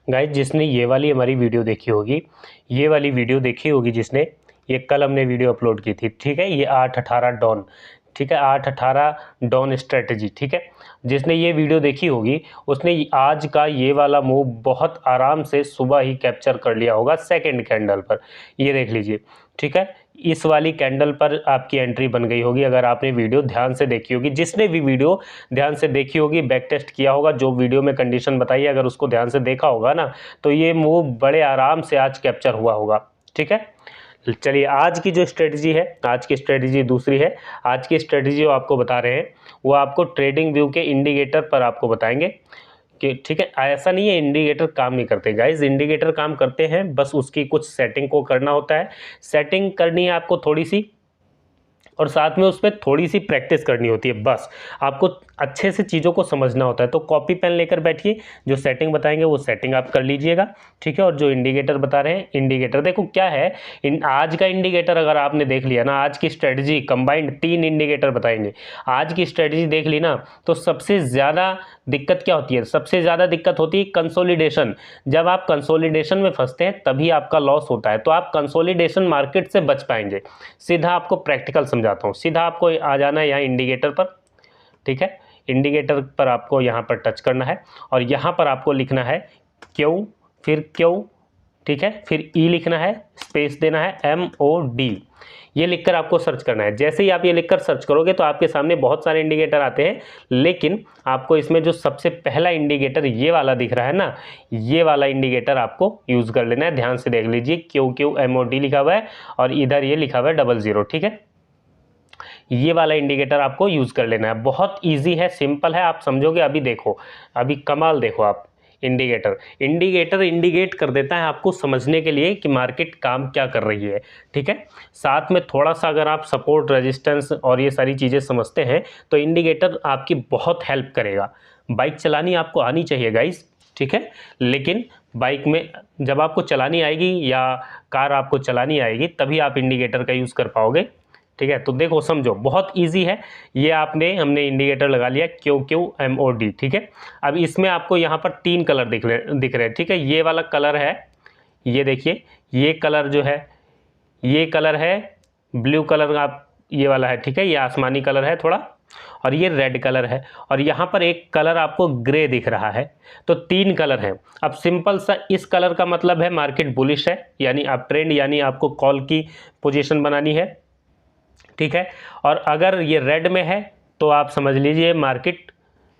Guys जिसने ये वाली हमारी वीडियो देखी होगी, ये वाली वीडियो देखी होगी जिसने, ये कल हमने वीडियो अपलोड की थी, ठीक है, ये 8-18 डॉन, ठीक है, 8-18 डॉन स्ट्रेटजी, ठीक है, जिसने ये वीडियो देखी होगी उसने आज का ये वाला मूव बहुत आराम से सुबह ही कैप्चर कर लिया होगा सेकंड कैंडल पर। ये देख लीजिए, ठीक है, इस वाली कैंडल पर आपकी एंट्री बन गई होगी अगर आपने वीडियो ध्यान से देखी होगी। जिसने भी वीडियो ध्यान से देखी होगी, बैक टेस्ट किया होगा, जो वीडियो में कंडीशन बताई है, अगर उसको ध्यान से देखा होगा ना, तो ये मूव बड़े आराम से आज कैप्चर हुआ होगा, ठीक है। चलिए, आज की जो स्ट्रेटजी है, आज की स्ट्रेटजी दूसरी है। आज की स्ट्रेटजी जो आपको बता रहे हैं वो आपको ट्रेडिंग व्यू के इंडिकेटर पर आपको बताएंगे कि, ठीक है, ऐसा नहीं है इंडिकेटर काम नहीं करते गाइज, इंडिकेटर काम करते हैं, बस उसकी कुछ सेटिंग को करना होता है। सेटिंग करनी है आपको थोड़ी सी, और साथ में उसमें थोड़ी सी प्रैक्टिस करनी होती है। बस आपको अच्छे से चीज़ों को समझना होता है। तो कॉपी पेन लेकर बैठिए, जो सेटिंग बताएंगे वो सेटिंग आप कर लीजिएगा, ठीक है। और जो इंडिकेटर बता रहे हैं, इंडिकेटर देखो क्या है, आज का इंडिकेटर अगर आपने देख लिया ना, आज की स्ट्रेटजी कंबाइंड 3 इंडिकेटर बताएंगे। आज की स्ट्रेटजी देख ली ना, तो सबसे ज़्यादा दिक्कत क्या होती है? सबसे ज़्यादा दिक्कत होती है कंसोलिडेशन। जब आप कंसोलिडेशन में फंसते हैं तभी आपका लॉस होता है। तो आप कंसोलिडेशन मार्केट से बच पाएंगे। सीधा आपको प्रैक्टिकल समझाता हूँ, सीधा आपको आ जाना है यहाँ इंडिकेटर पर, ठीक है। इंडिकेटर पर आपको यहाँ पर टच करना है और यहाँ पर आपको लिखना है क्यू, फिर क्यू, ठीक है, फिर ई लिखना है, स्पेस देना है, MOD, ये लिखकर आपको सर्च करना है। जैसे ही आप ये लिखकर सर्च करोगे तो आपके सामने बहुत सारे इंडिकेटर आते हैं, लेकिन आपको इसमें जो सबसे पहला इंडिकेटर ये वाला दिख रहा है ना, ये वाला इंडिकेटर आपको यूज़ कर लेना है। ध्यान से देख लीजिए, QQMOD लिखा हुआ है और इधर ये लिखा हुआ है 00, ठीक है। ये वाला इंडिकेटर आपको यूज़ कर लेना है। बहुत ईजी है, सिंपल है, आप समझोगे। अभी देखो, अभी कमाल देखो आप। इंडिकेटर इंडिकेट कर देता है आपको समझने के लिए कि मार्केट काम क्या कर रही है, ठीक है। साथ में थोड़ा सा अगर आप सपोर्ट, रेजिस्टेंस और ये सारी चीज़ें समझते हैं तो इंडिकेटर आपकी बहुत हेल्प करेगा। बाइक चलानी आपको आनी चाहिए गाइस, ठीक है, लेकिन बाइक में जब आपको चलानी आएगी या कार आपको चलानी आएगी तभी आप इंडिकेटर का यूज़ कर पाओगे, ठीक है। तो देखो, समझो, बहुत इजी है ये। हमने इंडिकेटर लगा लिया QQMOD, ठीक है। अब इसमें आपको यहाँ पर 3 कलर दिख रहे हैं, ठीक है। ये वाला कलर है, ये देखिए, ये कलर जो है, ये कलर है ब्लू कलर, आप ये वाला है, ठीक है, ये आसमानी कलर है थोड़ा, और ये रेड कलर है, और यहाँ पर एक कलर आपको ग्रे दिख रहा है। तो 3 कलर हैं। अब सिंपल सा, इस कलर का मतलब है मार्केट बुलिश है, यानी आप ट्रेंड, यानी आपको कॉल की पोजीशन बनानी है, ठीक है। और अगर ये रेड में है तो आप समझ लीजिए मार्केट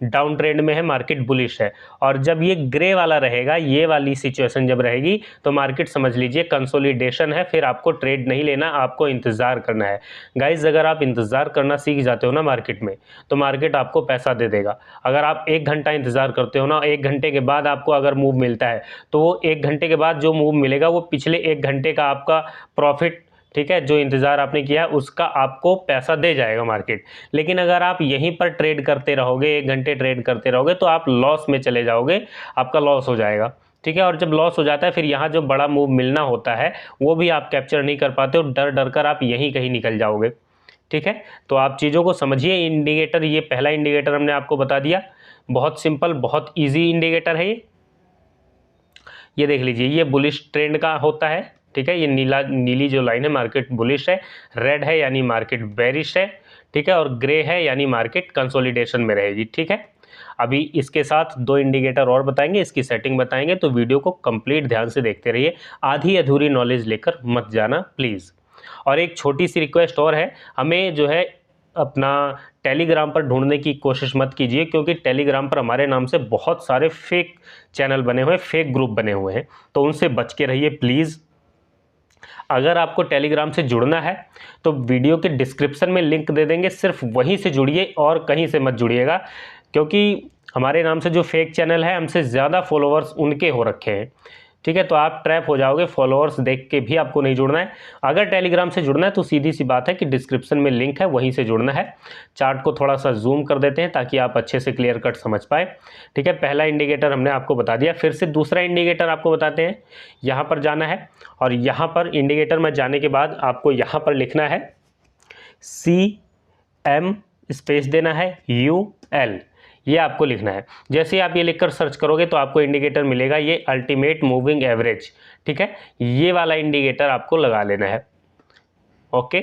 डाउन ट्रेंड में है, मार्केट बुलिश है। और जब ये ग्रे वाला रहेगा, ये वाली सिचुएशन जब रहेगी, तो मार्केट समझ लीजिए कंसोलिडेशन है। फिर आपको ट्रेड नहीं लेना, आपको इंतज़ार करना है। गाइज, अगर आप इंतज़ार करना सीख जाते हो ना मार्केट में, तो मार्केट आपको पैसा दे देगा। अगर आप 1 घंटा इंतज़ार करते हो ना, 1 घंटे के बाद आपको अगर मूव मिलता है, तो वो 1 घंटे के बाद जो मूव मिलेगा वो पिछले 1 घंटे का आपका प्रॉफिट, ठीक है, जो इंतज़ार आपने किया है उसका आपको पैसा दे जाएगा मार्केट। लेकिन अगर आप यहीं पर ट्रेड करते रहोगे, 1 घंटे ट्रेड करते रहोगे, तो आप लॉस में चले जाओगे, आपका लॉस हो जाएगा, ठीक है। और जब लॉस हो जाता है, फिर यहाँ जो बड़ा मूव मिलना होता है वो भी आप कैप्चर नहीं कर पाते हो, डर डर कर आप यहीं कहीं निकल जाओगे, ठीक है। तो आप चीज़ों को समझिए। इंडिकेटर, ये पहला इंडिकेटर हमने आपको बता दिया, बहुत सिंपल, बहुत ईजी इंडिकेटर है ये देख लीजिए, ये बुलिश ट्रेंड का होता है, ठीक है। ये नीली जो लाइन है, मार्केट बुलिश है, रेड है यानी मार्केट बेरिश है, ठीक है, और ग्रे है यानी मार्केट कंसोलिडेशन में रहेगी, ठीक है। अभी इसके साथ 2 इंडिकेटर और बताएंगे, इसकी सेटिंग बताएंगे, तो वीडियो को कंप्लीट ध्यान से देखते रहिए, आधी अधूरी नॉलेज लेकर मत जाना प्लीज़। और एक छोटी सी रिक्वेस्ट और है, हमें जो है अपना टेलीग्राम पर ढूंढने की कोशिश मत कीजिए, क्योंकि टेलीग्राम पर हमारे नाम से बहुत सारे फेक चैनल बने हुए हैं, फेक ग्रुप बने हुए हैं, तो उनसे बच के रहिए प्लीज़। अगर आपको टेलीग्राम से जुड़ना है तो वीडियो के डिस्क्रिप्शन में लिंक दे देंगे, सिर्फ वहीं से जुड़िए और कहीं से मत जुड़िएगा, क्योंकि हमारे नाम से जो फेक चैनल है, हमसे ज़्यादा फॉलोअर्स उनके हो रखे हैं, ठीक है। तो आप ट्रैप हो जाओगे, फॉलोअर्स देख के भी आपको नहीं जुड़ना है। अगर टेलीग्राम से जुड़ना है तो सीधी सी बात है कि डिस्क्रिप्शन में लिंक है, वहीं से जुड़ना है। चार्ट को थोड़ा सा जूम कर देते हैं ताकि आप अच्छे से क्लियर कट समझ पाए, ठीक है। पहला इंडिकेटर हमने आपको बता दिया, फिर से दूसरा इंडिकेटर आपको बताते हैं। यहाँ पर जाना है और यहाँ पर इंडिकेटर में जाने के बाद आपको यहाँ पर लिखना है CM, स्पेस देना है UL। ये आपको लिखना है। जैसे आप ये लिखकर सर्च करोगे तो आपको इंडिकेटर मिलेगा ये अल्टीमेट मूविंग एवरेज, ठीक है, ये वाला इंडिकेटर आपको लगा लेना है। ओके,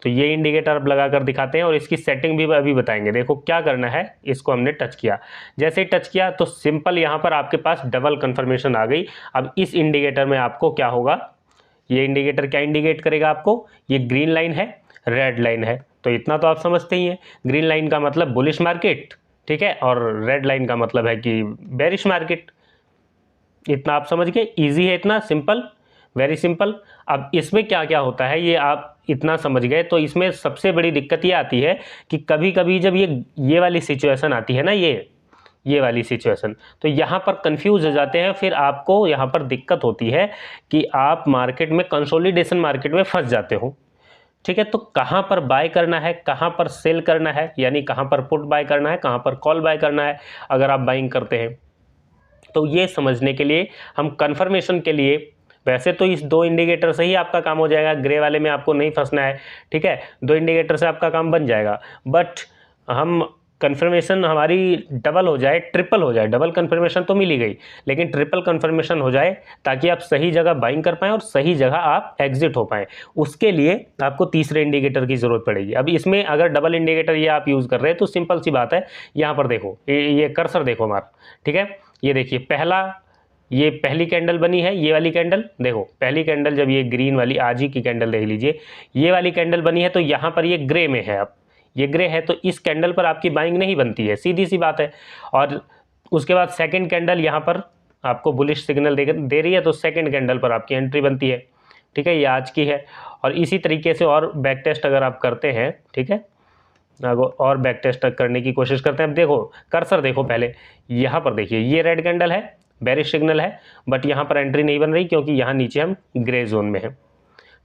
तो ये इंडिकेटर अब लगा कर दिखाते हैं और इसकी सेटिंग भी अभी बताएंगे। देखो क्या करना है, इसको हमने टच किया, जैसे ही टच किया तो सिंपल यहाँ पर आपके पास डबल कंफर्मेशन आ गई। अब इस इंडिकेटर में आपको क्या होगा, ये इंडिकेटर क्या इंडिकेट करेगा आपको, ये ग्रीन लाइन है, रेड लाइन है, तो इतना तो आप समझते ही हैं। ग्रीन लाइन का मतलब बुलिश मार्केट, ठीक है, और रेड लाइन का मतलब है कि बेरिश मार्केट। इतना आप समझ गए, ईजी है, इतना सिंपल, वेरी सिंपल। अब इसमें क्या क्या होता है ये आप इतना समझ गए, तो इसमें सबसे बड़ी दिक्कत ये आती है कि कभी कभी जब ये वाली सिचुएशन आती है ना, ये वाली सिचुएशन, तो यहाँ पर कंफ्यूज हो जाते हैं, फिर आपको यहाँ पर दिक्कत होती है कि आप मार्केट में कंसोलिडेशन मार्केट में फंस जाते हो, ठीक है। तो कहाँ पर बाय करना है, कहाँ पर सेल करना है, यानी कहाँ पर पुट बाय करना है, कहाँ पर कॉल बाय करना है अगर आप बाइंग करते हैं, तो ये समझने के लिए हम कंफर्मेशन के लिए, वैसे तो इस दो इंडिकेटर से ही आपका काम हो जाएगा, ग्रे वाले में आपको नहीं फंसना है, ठीक है, दो इंडिकेटर से आपका काम बन जाएगा। बट हम कंफर्मेशन हमारी डबल हो जाए, ट्रिपल हो जाए, डबल कंफर्मेशन तो मिल ही गई, लेकिन ट्रिपल कंफर्मेशन हो जाए ताकि आप सही जगह बाइंग कर पाएँ और सही जगह आप एग्जिट हो पाएँ, उसके लिए आपको तीसरे इंडिकेटर की ज़रूरत पड़ेगी। अब इसमें अगर डबल इंडिकेटर ये आप यूज़ कर रहे हैं तो सिंपल सी बात है, यहाँ पर देखो ये कर्सर देखो हमारा, ठीक है, ये देखिए ये पहली कैंडल बनी है, ये वाली कैंडल देखो, पहली कैंडल जब ये ग्रीन वाली आज ही की कैंडल देख लीजिए, ये वाली कैंडल बनी है तो यहाँ पर ये ग्रे में है, अब ये ग्रे है तो इस कैंडल पर आपकी बाइंग नहीं बनती है, सीधी सी बात है। और उसके बाद सेकंड कैंडल यहाँ पर आपको बुलिश सिग्नल दे रही है तो सेकंड कैंडल पर आपकी एंट्री बनती है, ठीक है, ये आज की है। और इसी तरीके से और बैक टेस्ट अगर आप करते हैं, ठीक है, और बैक टेस्ट करने की कोशिश करते हैं। अब देखो कर्सर देखो, पहले यहाँ पर देखिए ये रेड कैंडल है, बेरिश सिग्नल है, बट यहाँ पर एंट्री नहीं बन रही क्योंकि यहाँ नीचे हम ग्रे जोन में हैं,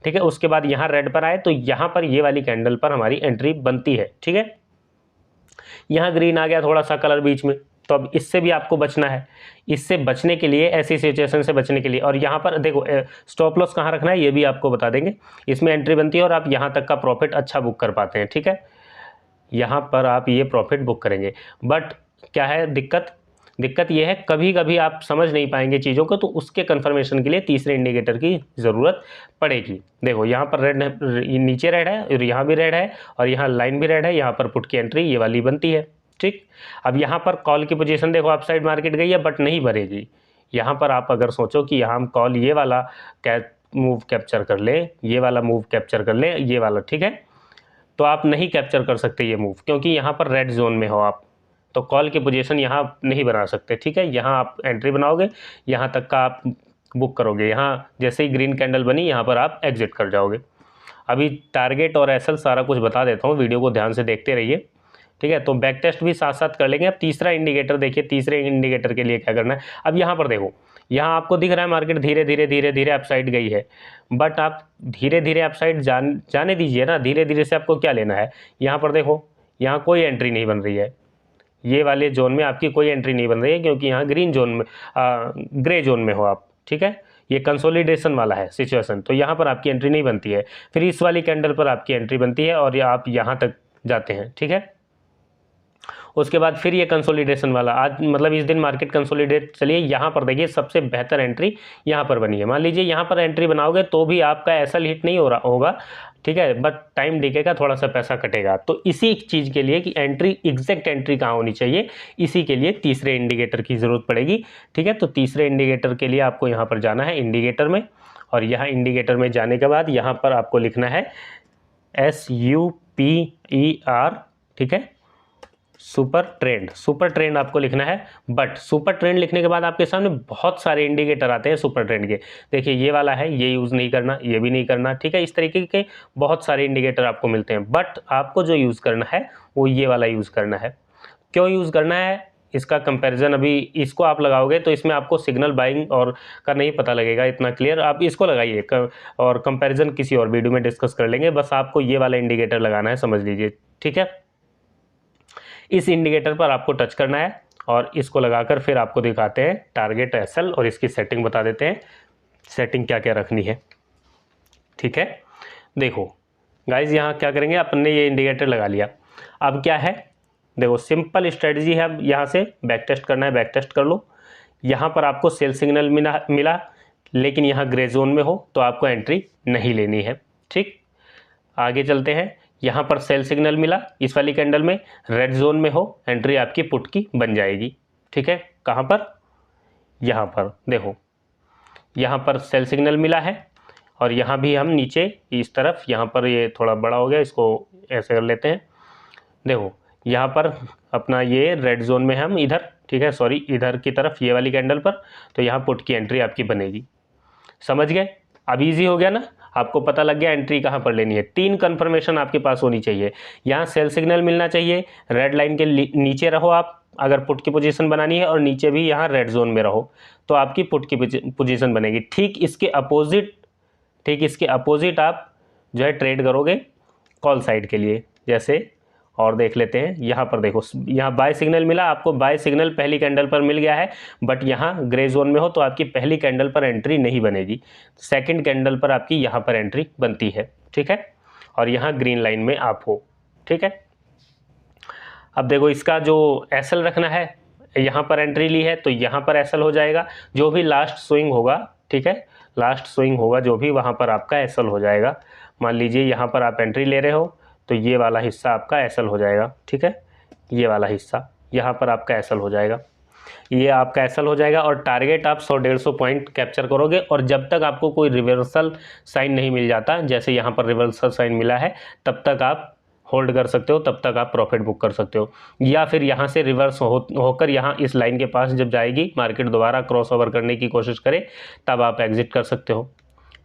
ठीक है। उसके बाद यहाँ रेड पर आए तो यहाँ पर ये वाली कैंडल पर हमारी एंट्री बनती है, ठीक है। यहाँ ग्रीन आ गया थोड़ा सा कलर बीच में, तो अब इससे भी आपको बचना है। इससे बचने के लिए, ऐसी सिचुएशन से बचने के लिए, और यहाँ पर देखो स्टॉप लॉस कहाँ रखना है ये भी आपको बता देंगे। इसमें एंट्री बनती है और आप यहाँ तक का प्रॉफिट अच्छा बुक कर पाते हैं, ठीक है, यहाँ पर आप ये प्रॉफिट बुक करेंगे। बट क्या है दिक्कत ये है कभी कभी आप समझ नहीं पाएंगे चीज़ों को, तो उसके कंफर्मेशन के लिए तीसरे इंडिकेटर की ज़रूरत पड़ेगी। देखो यहाँ पर रेड है, नीचे रेड है और यहाँ भी रेड है और यहाँ लाइन भी रेड है, यहाँ पर पुट की एंट्री ये वाली बनती है, ठीक। अब यहाँ पर कॉल की पोजीशन देखो, अप साइड मार्केट गई है बट नहीं भरेगी। यहाँ पर आप अगर सोचो कि यहाँ हम कॉल ये वाला मूव कैप्चर कर लें, ये वाला मूव कैप्चर कर लें, ये वाला, ठीक है, तो आप नहीं कैप्चर कर सकते ये मूव, क्योंकि यहाँ पर रेड जोन में हो आप, तो कॉल की पोजीशन यहाँ नहीं बना सकते, ठीक है। यहाँ आप एंट्री बनाओगे, यहाँ तक का आप बुक करोगे, यहाँ जैसे ही ग्रीन कैंडल बनी यहाँ पर आप एग्जिट कर जाओगे। अभी टारगेट और एसएल सारा कुछ बता देता हूँ, वीडियो को ध्यान से देखते रहिए, ठीक है। तो बैक टेस्ट भी साथ साथ कर लेंगे। अब तीसरा इंडिकेटर देखिए, तीसरे इंडिकेटर के लिए क्या करना है। अब यहाँ पर देखो, यहाँ आपको दिख रहा है मार्केट धीरे धीरे अपसाइड गई है, बट आप धीरे धीरे अपसाइड जाने दीजिए ना, धीरे धीरे से आपको क्या लेना है। यहाँ पर देखो, यहाँ कोई एंट्री नहीं बन रही है, ये वाले जोन में आपकी कोई एंट्री नहीं बन रही है क्योंकि यहाँ ग्रीन जोन में ग्रे जोन में हो आप, ठीक है, ये कंसोलिडेशन वाला है सिचुएशन, तो यहाँ पर आपकी एंट्री नहीं बनती है। फिर इस वाली कैंडल पर आपकी एंट्री बनती है और आप यहाँ तक जाते हैं, ठीक है। उसके बाद फिर ये कंसोलिडेशन वाला, आज मतलब इस दिन मार्केट कंसोलिडेट चलिए, यहाँ पर देखिए सबसे बेहतर एंट्री यहाँ पर बनी है। मान लीजिए यहाँ पर एंट्री बनाओगे तो भी आपका ऐसा हिट नहीं हो रहा होगा, ठीक है, बट टाइम दिखेगा, थोड़ा सा पैसा कटेगा। तो इसी चीज़ के लिए कि एंट्री, एग्जैक्ट एंट्री कहाँ होनी चाहिए, इसी के लिए तीसरे इंडिकेटर की ज़रूरत पड़ेगी, ठीक है। तो तीसरे इंडिकेटर के लिए आपको यहाँ पर जाना है इंडिकेटर में, और यहाँ इंडिकेटर में जाने के बाद यहाँ पर आपको लिखना है SUPER, ठीक है, सुपर ट्रेंड आपको लिखना है। बट सुपर ट्रेंड लिखने के बाद आपके सामने बहुत सारे इंडिकेटर आते हैं सुपर ट्रेंड के। देखिए ये वाला है, ये यूज़ नहीं करना, ये भी नहीं करना, ठीक है। इस तरीके के बहुत सारे इंडिकेटर आपको मिलते हैं, बट आपको जो यूज़ करना है वो ये वाला यूज़ करना है। क्यों यूज़ करना है, इसका कंपैरिजन, अभी इसको आप लगाओगे तो इसमें आपको सिग्नल बाइंग और का नहीं पता लगेगा इतना क्लियर, आप इसको लगाइए और कंपैरिजन किसी और वीडियो में डिस्कस कर लेंगे। बस आपको ये वाला इंडिकेटर लगाना है, समझ लीजिए, ठीक है। इस इंडिकेटर पर आपको टच करना है और इसको लगाकर फिर आपको दिखाते हैं टारगेट एसएल और इसकी सेटिंग बता देते हैं, सेटिंग क्या क्या रखनी है, ठीक है। देखो गाइज, यहाँ क्या करेंगे, अपन ने ये इंडिकेटर लगा लिया। अब क्या है, देखो सिंपल स्ट्रेटजी है। अब यहाँ से बैक टेस्ट करना है, बैक टेस्ट कर लो। यहाँ पर आपको सेल सिग्नल मिला लेकिन यहाँ ग्रे जोन में हो तो आपको एंट्री नहीं लेनी है। ठीक, आगे चलते हैं। यहाँ पर सेल सिग्नल मिला, इस वाली कैंडल में रेड जोन में हो, एंट्री आपकी पुट की बन जाएगी। ठीक है, कहाँ पर, यहाँ पर देखो, यहाँ पर सेल सिग्नल मिला है और यहाँ भी हम नीचे इस तरफ, यहाँ पर ये थोड़ा बड़ा हो गया, इसको ऐसे कर लेते हैं। देखो यहाँ पर अपना ये रेड जोन में हम इधर, ठीक है, सॉरी इधर की तरफ ये वाली कैंडल पर, तो यहाँ पुट की एंट्री आपकी बनेगी। समझ गए? अब इजी हो गया ना, आपको पता लग गया एंट्री कहाँ पर लेनी है। 3 कंफर्मेशन आपके पास होनी चाहिए। यहाँ सेल सिग्नल मिलना चाहिए, रेड लाइन के नीचे रहो आप अगर पुट की पोजीशन बनानी है, और नीचे भी यहाँ रेड जोन में रहो तो आपकी पुट की पोजीशन बनेगी। ठीक इसके अपोजिट आप जो है ट्रेड करोगे कॉल साइड के लिए। जैसे और देख लेते हैं, यहाँ पर देखो, यहाँ बाय सिग्नल मिला आपको, बाय सिग्नल पहली कैंडल पर मिल गया है, बट यहाँ ग्रे जोन में हो तो आपकी पहली कैंडल पर एंट्री नहीं बनेगी, सेकंड कैंडल पर आपकी यहाँ पर एंट्री बनती है। ठीक है, और यहाँ ग्रीन लाइन में आप हो। ठीक है, अब देखो इसका जो एसएल रखना है, यहाँ पर एंट्री ली है तो यहाँ पर एसएल हो जाएगा, जो भी लास्ट स्विंग होगा, ठीक है, लास्ट स्विंग होगा जो भी, वहाँ पर आपका एसएल हो जाएगा। मान लीजिए यहाँ पर आप एंट्री ले रहे हो तो ये वाला हिस्सा आपका एसएल हो जाएगा। ठीक है, ये वाला हिस्सा यहाँ पर आपका एसएल हो जाएगा, ये आपका एसएल हो जाएगा। और टारगेट आप 100-150 पॉइंट कैप्चर करोगे, और जब तक आपको कोई रिवर्सल साइन नहीं मिल जाता, जैसे यहाँ पर रिवर्सल साइन मिला है, तब तक आप होल्ड कर सकते हो, तब तक आप प्रॉफिट बुक कर सकते हो। या फिर यहाँ से रिवर्स होकर यहाँ इस लाइन के पास जब जाएगी मार्केट, दोबारा क्रॉस ओवर करने की कोशिश करे, तब आप एग्जिट कर सकते हो।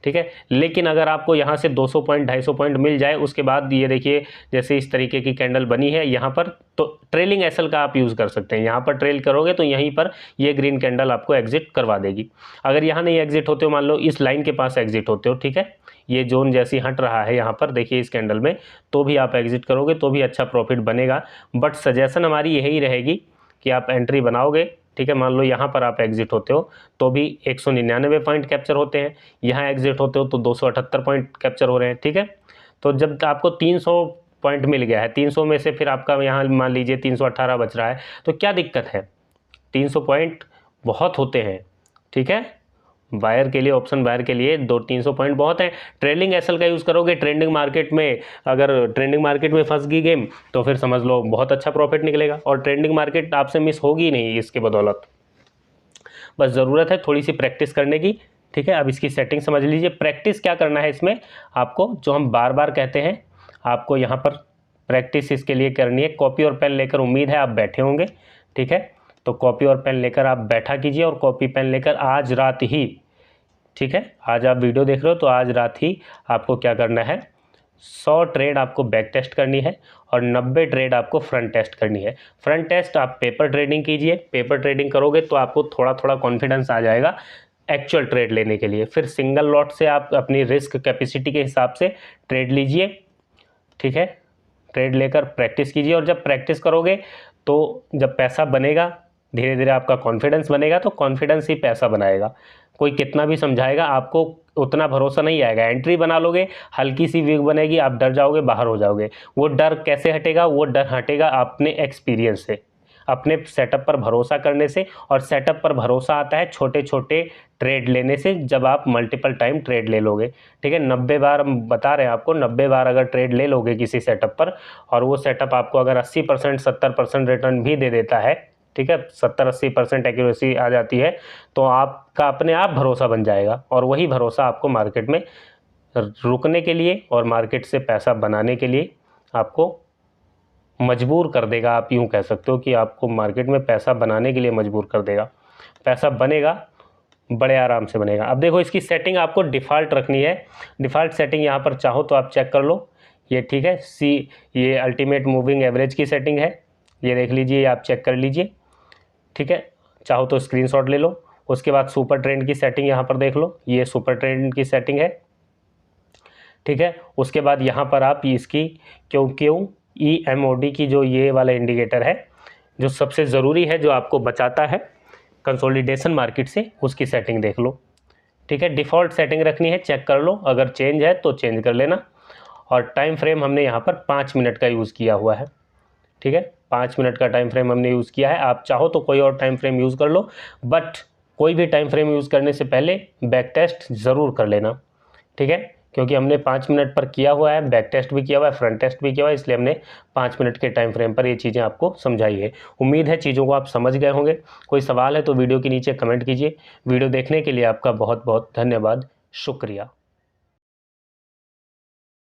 ठीक है, लेकिन अगर आपको यहाँ से 200 पॉइंट 250 पॉइंट मिल जाए, उसके बाद ये देखिए जैसे इस तरीके की कैंडल बनी है यहाँ पर, तो ट्रेलिंग एसएल का आप यूज़ कर सकते हैं। यहाँ पर ट्रेल करोगे तो यहीं पर ये ग्रीन कैंडल आपको एग्जिट करवा देगी। अगर यहाँ नहीं एग्जिट होते हो, मान लो इस लाइन के पास एग्जिट होते हो, ठीक है, ये जोन जैसी हट रहा है यहाँ पर देखिए इस कैंडल में, तो भी आप एग्जिट करोगे तो भी अच्छा प्रॉफिट बनेगा। बट सजेशन हमारी यही रहेगी कि आप एंट्री बनाओगे, ठीक है, मान लो यहाँ पर आप एग्जिट होते हो तो भी 199 पॉइंट कैप्चर होते हैं, यहाँ एग्जिट होते हो तो 278 पॉइंट कैप्चर हो रहे हैं। ठीक है, तो जब आपको 300 पॉइंट मिल गया है, 300 में से फिर आपका यहाँ मान लीजिए 318 बच रहा है, तो क्या दिक्कत है? 300 पॉइंट बहुत होते हैं। ठीक है, बायर के लिए, ऑप्शन बायर के लिए 200-300 पॉइंट बहुत है। ट्रेंडिंग एसएल का यूज़ करोगे ट्रेंडिंग मार्केट में, अगर ट्रेंडिंग मार्केट में फंस गई गेम तो फिर समझ लो बहुत अच्छा प्रॉफिट निकलेगा, और ट्रेंडिंग मार्केट आपसे मिस होगी नहीं इसके बदौलत। बस ज़रूरत है थोड़ी सी प्रैक्टिस करने की। ठीक है, अब इसकी सेटिंग समझ लीजिए। प्रैक्टिस क्या करना है इसमें आपको, जो हम बार बार कहते हैं, आपको यहाँ पर प्रैक्टिस इसके लिए करनी है। कॉपी और पेन लेकर, उम्मीद है आप बैठे होंगे। ठीक है, तो कॉपी और पेन लेकर आप बैठा कीजिए, और कॉपी पेन लेकर आज रात ही, ठीक है, आज आप वीडियो देख रहे हो तो आज रात ही आपको क्या करना है, 100 ट्रेड आपको बैक टेस्ट करनी है और 90 ट्रेड आपको फ्रंट टेस्ट करनी है। फ्रंट टेस्ट आप पेपर ट्रेडिंग कीजिए, पेपर ट्रेडिंग करोगे तो आपको थोड़ा थोड़ा कॉन्फिडेंस आ जाएगा एक्चुअल ट्रेड लेने के लिए। फिर सिंगल लॉट से आप अपनी रिस्क कैपेसिटी के हिसाब से ट्रेड लीजिए। ठीक है, ट्रेड लेकर प्रैक्टिस कीजिए, और जब प्रैक्टिस करोगे तो जब पैसा बनेगा, धीरे धीरे आपका कॉन्फिडेंस बनेगा, तो कॉन्फिडेंस ही पैसा बनाएगा। कोई कितना भी समझाएगा आपको उतना भरोसा नहीं आएगा। एंट्री बना लोगे, हल्की सी वीक बनेगी, आप डर जाओगे, बाहर हो जाओगे। वो डर कैसे हटेगा? वो डर हटेगा अपने एक्सपीरियंस से, अपने सेटअप पर भरोसा करने से। और सेटअप पर भरोसा आता है छोटे छोटे ट्रेड लेने से, जब आप मल्टीपल टाइम ट्रेड ले लोगे। ठीक है, 90 बार हम बता रहे हैं आपको, 90 बार अगर ट्रेड ले लोगे किसी सेटअप पर, और वो सेटअप आपको अगर 80% 70% रिटर्न भी दे देता है, ठीक है, 70-80% एक्यूरेसी आ जाती है, तो आपका अपने आप भरोसा बन जाएगा। और वही भरोसा आपको मार्केट में रुकने के लिए और मार्केट से पैसा बनाने के लिए आपको मजबूर कर देगा। आप यूँ कह सकते हो कि आपको मार्केट में पैसा बनाने के लिए मजबूर कर देगा। पैसा बनेगा, बड़े आराम से बनेगा। अब देखो इसकी सेटिंग आपको डिफ़ॉल्ट रखनी है। डिफ़ॉल्ट सेटिंग यहाँ पर चाहो तो आप चेक कर लो, ये ठीक है, ये अल्टीमेट मूविंग एवरेज की सेटिंग है, ये देख लीजिए, आप चेक कर लीजिए। ठीक है, चाहो तो स्क्रीनशॉट ले लो। उसके बाद सुपर ट्रेंड की सेटिंग यहाँ पर देख लो, ये सुपर ट्रेंड की सेटिंग है। ठीक है, उसके बाद यहाँ पर आप इसकी QQEMOD की जो ये वाला इंडिकेटर है, जो सबसे ज़रूरी है, जो आपको बचाता है कंसोलिडेशन मार्केट से, उसकी सेटिंग देख लो। ठीक है, डिफ़ॉल्ट सेटिंग रखनी है, चेक कर लो, अगर चेंज है तो चेंज कर लेना। और टाइम फ्रेम हमने यहाँ पर 5 मिनट का यूज़ किया हुआ है। ठीक है, 5 मिनट का टाइम फ्रेम हमने यूज़ किया है। आप चाहो तो कोई और टाइम फ्रेम यूज़ कर लो, बट कोई भी टाइम फ्रेम यूज़ करने से पहले बैक टेस्ट ज़रूर कर लेना, ठीक है। क्योंकि हमने 5 मिनट पर किया हुआ है, बैक टेस्ट भी किया हुआ है, फ्रंट टेस्ट भी किया हुआ है, इसलिए हमने 5 मिनट के टाइम फ्रेम पर ये चीज़ें आपको समझाई है। उम्मीद है चीज़ों को आप समझ गए होंगे। कोई सवाल है तो वीडियो के नीचे कमेंट कीजिए। वीडियो देखने के लिए आपका बहुत बहुत धन्यवाद, शुक्रिया।